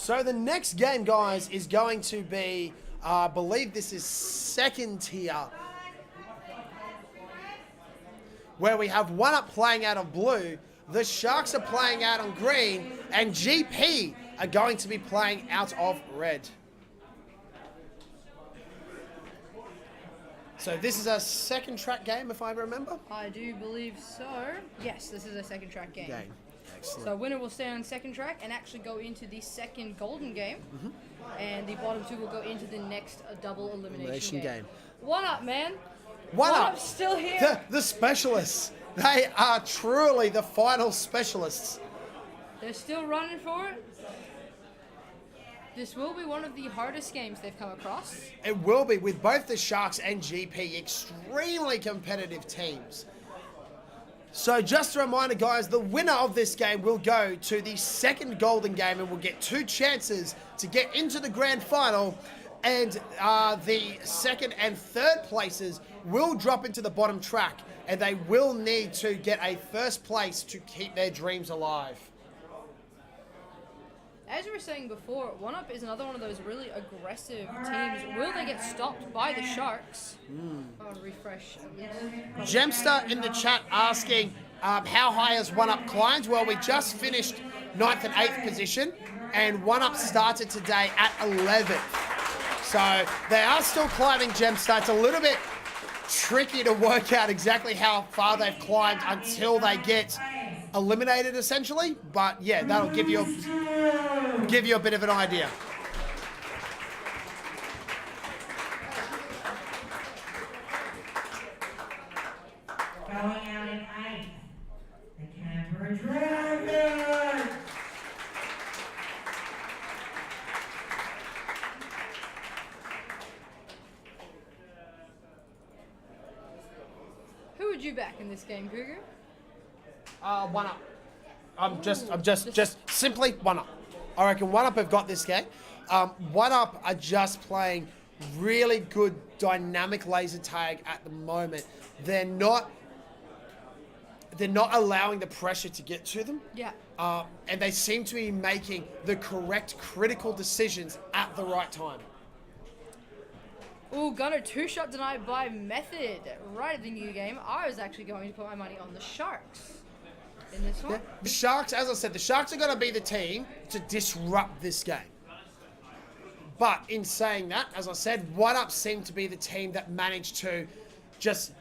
So the next game, guys, is going to be, I believe this is second tier, where we have One Up playing out of blue, the Sharks are playing out on green, and GP are going to be playing out of red. So this is a second track game, if I remember. I do believe so. Yes, this is a second track game. Excellent. So winner will stay on second track and actually go into the second golden game. And the bottom two will go into the next double elimination game. One Up, man. One Up. Up's still here. The specialists. They are truly the final specialists. They're still running for it. This will be one of the hardest games they've come across. It will be, with both the Sharks and GP extremely competitive teams. So just a reminder, guys, the winner of this game will go to the second golden game and will get 2 chances to get into the grand final. And the second and third places will drop into the bottom track, and they will need to get a first place to keep their dreams alive. As you were saying before, One Up is another one of those really aggressive teams. Will they get stopped by the Sharks? I'll refresh. Gemster in the chat asking how high has One Up climbed? Well, we just finished 9th and 8th position, and One Up started today at 11th. So they are still climbing, Gemster. It's a little bit tricky to work out exactly how far they've climbed until they get eliminated, essentially. But yeah, that'll give you a bit of an idea. Going out in 8th, the Canberra Dragons. Who would you back in this game, Cougar? One Up. I'm just simply One Up. I reckon One Up have got this game. One Up are just playing really good dynamic laser tag at the moment. They're not allowing the pressure to get to them. Yeah. And they seem to be making the correct critical decisions at the right time. Ooh, Gunner 2-shot denied by Method right at the new game. I was actually going to put my money on the Sharks in this one. The Sharks, as I said, the Sharks are going to be the team to disrupt this game. But in saying that, as I said, One Up seemed to be the team that managed to just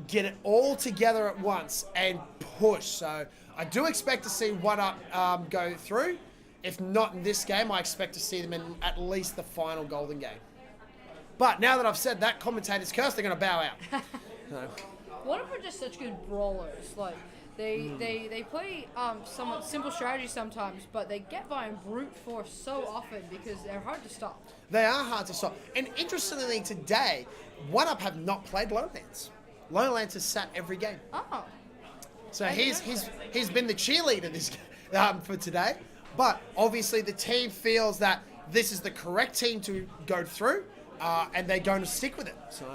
get it all together at once and push. So I do expect to see One Up go through. If not in this game, I expect to see them in at least the final golden game. But now that I've said that, commentators curse, they're going to bow out. So. One Up are just such good brawlers. Like they play somewhat simple strategy sometimes, but they get by in brute force so often because they're hard to stop. They are hard to stop. And interestingly, today, One Up have not played Lowlands. Lowlands has sat every game. Oh. So he's been the cheerleader this for today. But obviously the team feels that this is the correct team to go through, and they're going to stick with it. So.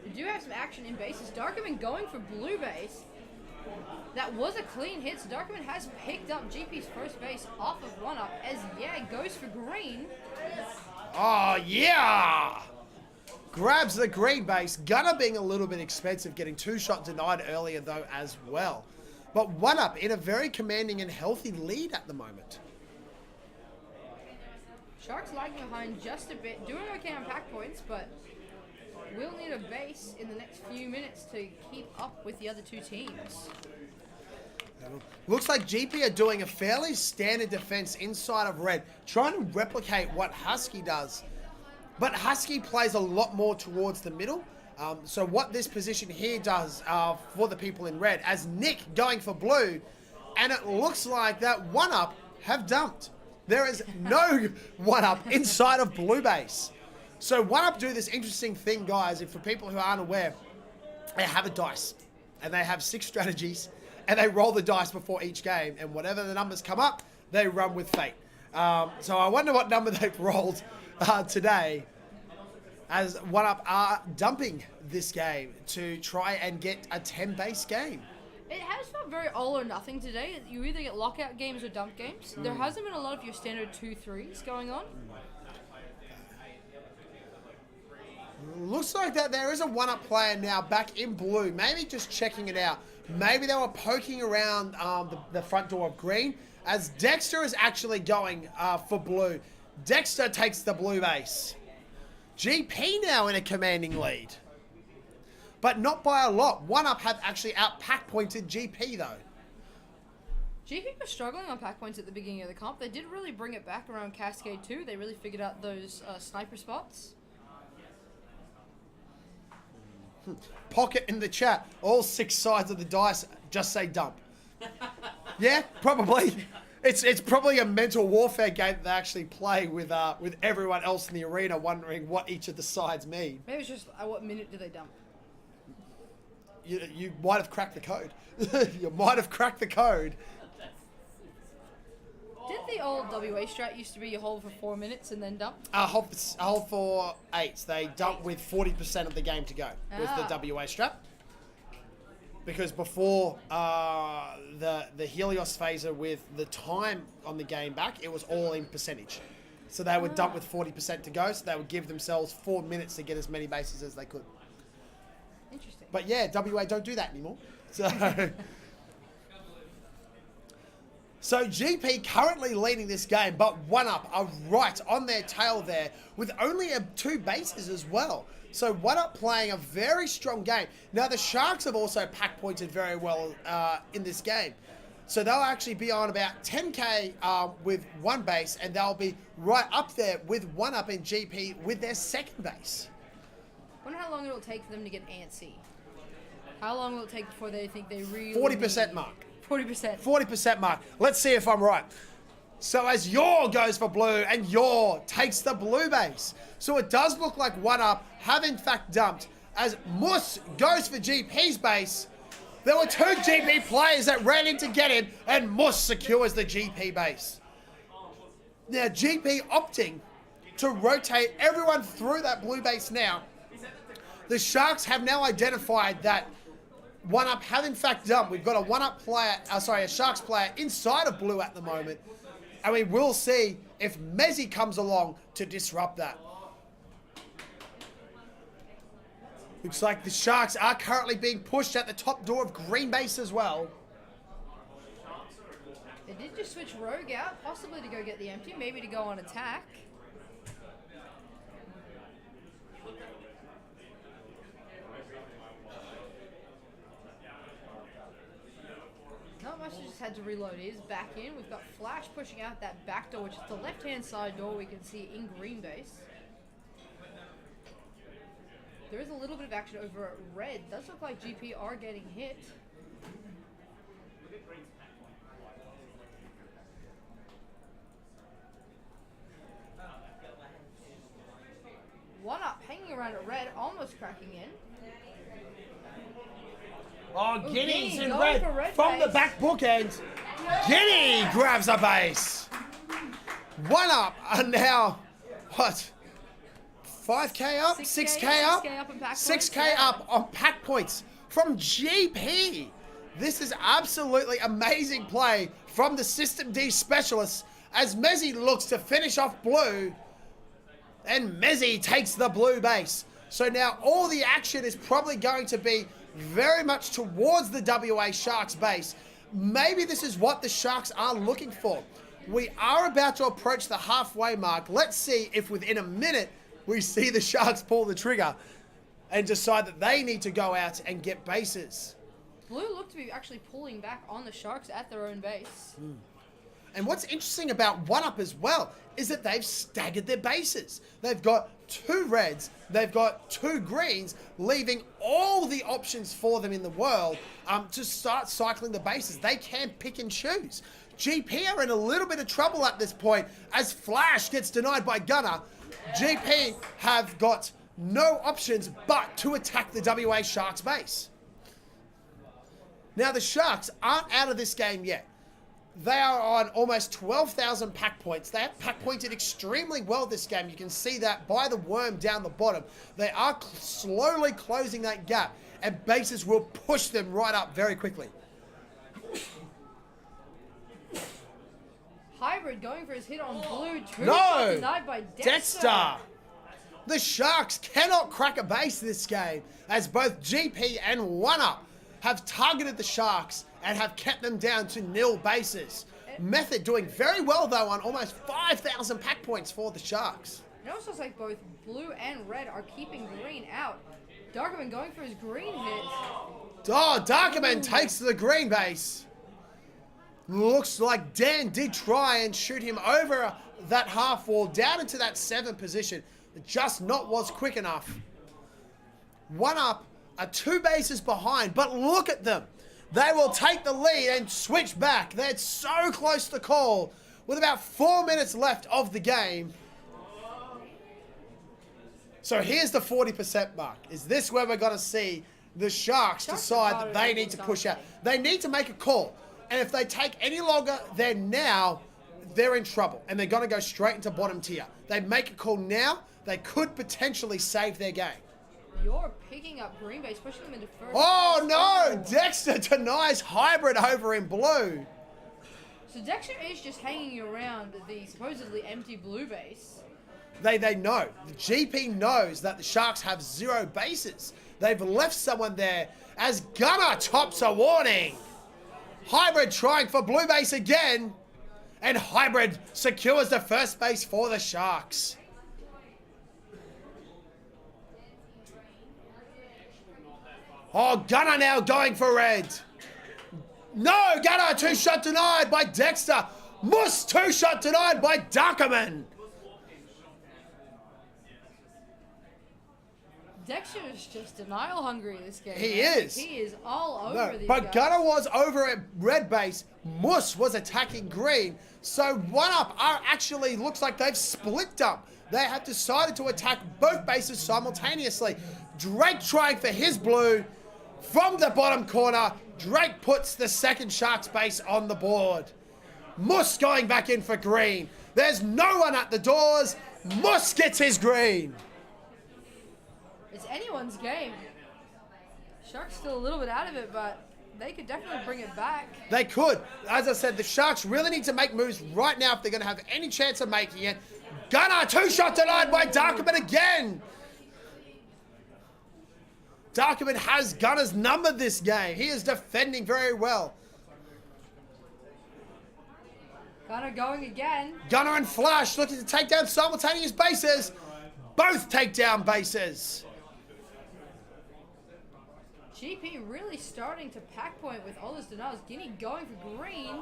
We do have some action in bases. Darkerman going for blue base. That was a clean hit, so Darkerman has picked up GP's first base off of One Up as goes for green. Oh, yeah! Grabs the green base. Gunner being a little bit expensive, getting 2-shot denied earlier, though, as well. But One Up in a very commanding and healthy lead at the moment. Sharks lagging behind just a bit, doing okay on pack points, but we'll need a base in the next few minutes to keep up with the other two teams. Looks like GP are doing a fairly standard defense inside of red, trying to replicate what Husky does. But Husky plays a lot more towards the middle. So what this position here does for the people in red, as Nick going for blue, and it looks like that One Up have dumped. There is no One Up inside of blue base. So One Up do this interesting thing, guys, and for people who aren't aware, they have a dice, and they have 6 strategies, and they roll the dice before each game, and whatever the numbers come up, they run with fate. So I wonder what number they've rolled today, as One Up are dumping this game to try and get a 10 base game. It has felt very all or nothing today. You either get lockout games or dump games. There hasn't been a lot of your standard 2-3s going on. Looks like that there is a one-up player now back in blue. Maybe just checking it out. Maybe they were poking around the front door of green, as Dexter is actually going for blue. Dexter takes the blue base. GP now in a commanding lead. But not by a lot. One-up have actually out-pack pointed GP though. GP was struggling on pack points at the beginning of the comp. They did really bring it back around Cascade 2. They really figured out those sniper spots. Pocket in the chat. All 6 sides of the dice just say dump. Yeah, probably. It's probably a mental warfare game that they actually play with everyone else in the arena, wondering what each of the sides mean. Maybe it's just at what minute do they dump? You might have cracked the code. You might have cracked the code. Did the old WA strat used to be you hold for 4 minutes and then dump? Hold for 8. They dump with 40% of the game to go. Was the WA strat. Because before the Helios phaser with the time on the game back, it was all in percentage. So they would dump with 40% to go, so they would give themselves 4 minutes to get as many bases as they could. Interesting. But yeah, WA don't do that anymore. So GP currently leading this game, but one-up are right on their tail there with only 2 bases as well. So one-up playing a very strong game. Now the Sharks have also pack pointed very well in this game. So they'll actually be on about 10k with 1 base, and they'll be right up there with one-up in GP with their 2nd base. Wonder how long it'll take for them to get antsy. How long will it take before they think they really 40% mark. 40%. 40% mark. Let's see if I'm right. So as Yor goes for blue, and Yor takes the blue base. So it does look like one-up have in fact dumped. As Mus goes for GP's base, there were 2 GP players that ran in to get him, and Mus secures the GP base. Now GP opting to rotate everyone through that blue base now. The Sharks have now identified that one-up have in fact dumped. We've got a one-up player, a Sharks player inside of blue at the moment. And we will see if Mezzi comes along to disrupt that. Looks like the Sharks are currently being pushed at the top door of green base as well. They did just switch Rogue out, possibly to go get the empty, maybe to go on attack. Not much, just had to reload. He is back in. We've got Flash pushing out that back door, which is the left-hand side door we can see in green base. There is a little bit of action over at red. Does look like GP are getting hit. One-up hanging around at red, almost cracking in. Oh, Guinea's Guinea in going red for red from the base. back bookend. Guinea grabs a base. One-up are now, what? 5k up? 6k up? 6k up in pack 6k points, yeah. up on pack points from GP. This is absolutely amazing play from the System D specialists as Mezzi looks to finish off blue, and Mezzi takes the blue base. So now all the action is probably going to be very much towards the WA Sharks base. Maybe this is what the Sharks are looking for. We are about to approach the halfway mark. Let's see if within a minute we see the Sharks pull the trigger and decide that they need to go out and get bases. Blue look to be actually pulling back on the Sharks at their own base. And what's interesting about one-up as well is that they've staggered their bases. They've got 2 reds, they've got 2 greens, leaving all the options for them in the world to start cycling the bases. They can pick and choose. GP are in a little bit of trouble at this point as Flash gets denied by Gunner. GP have got no options but to attack the WA Sharks base. Now the Sharks aren't out of this game yet. They are on almost 12,000 pack points. They have pack pointed extremely well this game. You can see that by the worm down the bottom. They are slowly closing that gap, and bases will push them right up very quickly. Hybrid going for his hit on blue. No! Denied by Dexter. The Sharks cannot crack a base this game, as both GP and 1UP have targeted the Sharks and have kept them down to nil bases. Method doing very well though on almost 5,000 pack points for the Sharks. It also looks like both blue and red are keeping green out. Darkerman going for his green hit. Oh, Darkerman takes the green base. Looks like Dan did try and shoot him over that half wall down into that 7 position. It just not was quick enough. 1UP are 2 bases behind, but look at them. They will take the lead and switch back. They're so close to call with about 4 minutes left of the game. So here's the 40% mark. Is this where we're going to see the Sharks decide that they need to push out? They need to make a call. And if they take any longer than now, they're in trouble. And they're going to go straight into bottom tier. They make a call now, they could potentially save their game. You're picking up green base, pushing them into first. Oh no! Dexter denies Hybrid over in blue. So Dexter is just hanging around the supposedly empty blue base. They know. The GP knows that the Sharks have 0 bases. They've left someone there as Gunner tops a warning. Hybrid trying for blue base again. And Hybrid secures the first base for the Sharks. Oh, Gunner now going for red. No, Gunner 2-shot denied by Dexter. Moose 2-shot denied by Darkerman. Dexter is just denial hungry this game. He man. is. He is all over these but guys. Gunner was over at red base. Moose was attacking green. So 1UP are actually, looks like they've split up. They have decided to attack both bases simultaneously. Drake trying for his blue. From the bottom corner, Drake puts the second Sharks base on the board. Moose going back in for green. There's no one at the doors. Moose gets his green. It's anyone's game. Sharks still a little bit out of it, but they could definitely bring it back. They could. As I said, the Sharks really need to make moves right now if they're going to have any chance of making it. Gunner 2-shot denied by Darkerman again. Darkerman has Gunner's number this game. He is defending very well. Gunner going again. Gunner and Flash looking to take down simultaneous bases. Both take down bases. GP really starting to pack point with all his denials. Guinea going for green.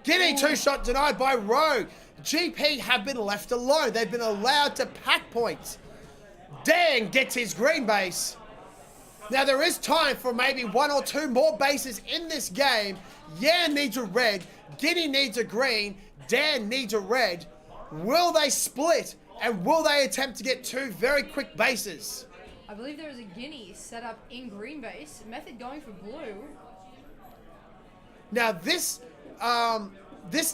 Guinea 2-shot denied by Rogue. GP have been left alone. They've been allowed to pack points. Dan gets his green base. Now there is time for maybe 1 or 2 more bases in this game. Yan needs a red. Guinea needs a green. Dan needs a red. Will they split? And will they attempt to get 2 very quick bases? I believe there was a Guinea set up in green base. Method going for blue. Now this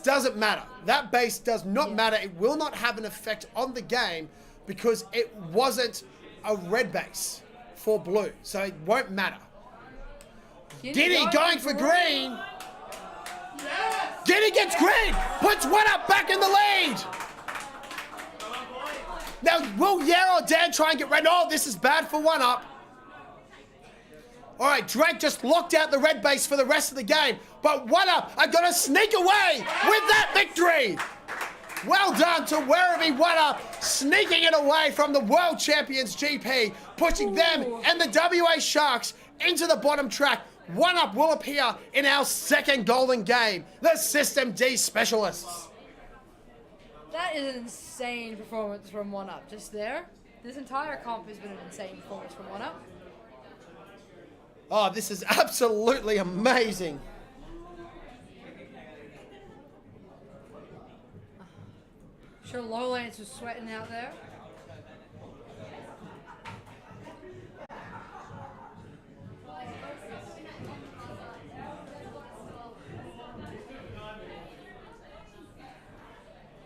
doesn't matter. That base does not matter. It will not have an effect on the game because it wasn't a red base for blue. So it won't matter. Guinea going for green. Yes! Guinea gets green. Puts 1UP back in the lead. Now, will Yer or Dan try and get red? Oh, this is bad for 1UP. All right, Drake just locked out the red base for the rest of the game. But 1UP are going to sneak away with that victory. Well done to Werribee 1UP, sneaking it away from the world champions GP, pushing them and the WA Sharks into the bottom track. 1UP will appear in our second golden game, the System D Specialists. That is an insane performance from 1UP. Just there. This entire comp has been an insane performance from 1UP. Oh, this is absolutely amazing. Sure, Lowlands was sweating out there.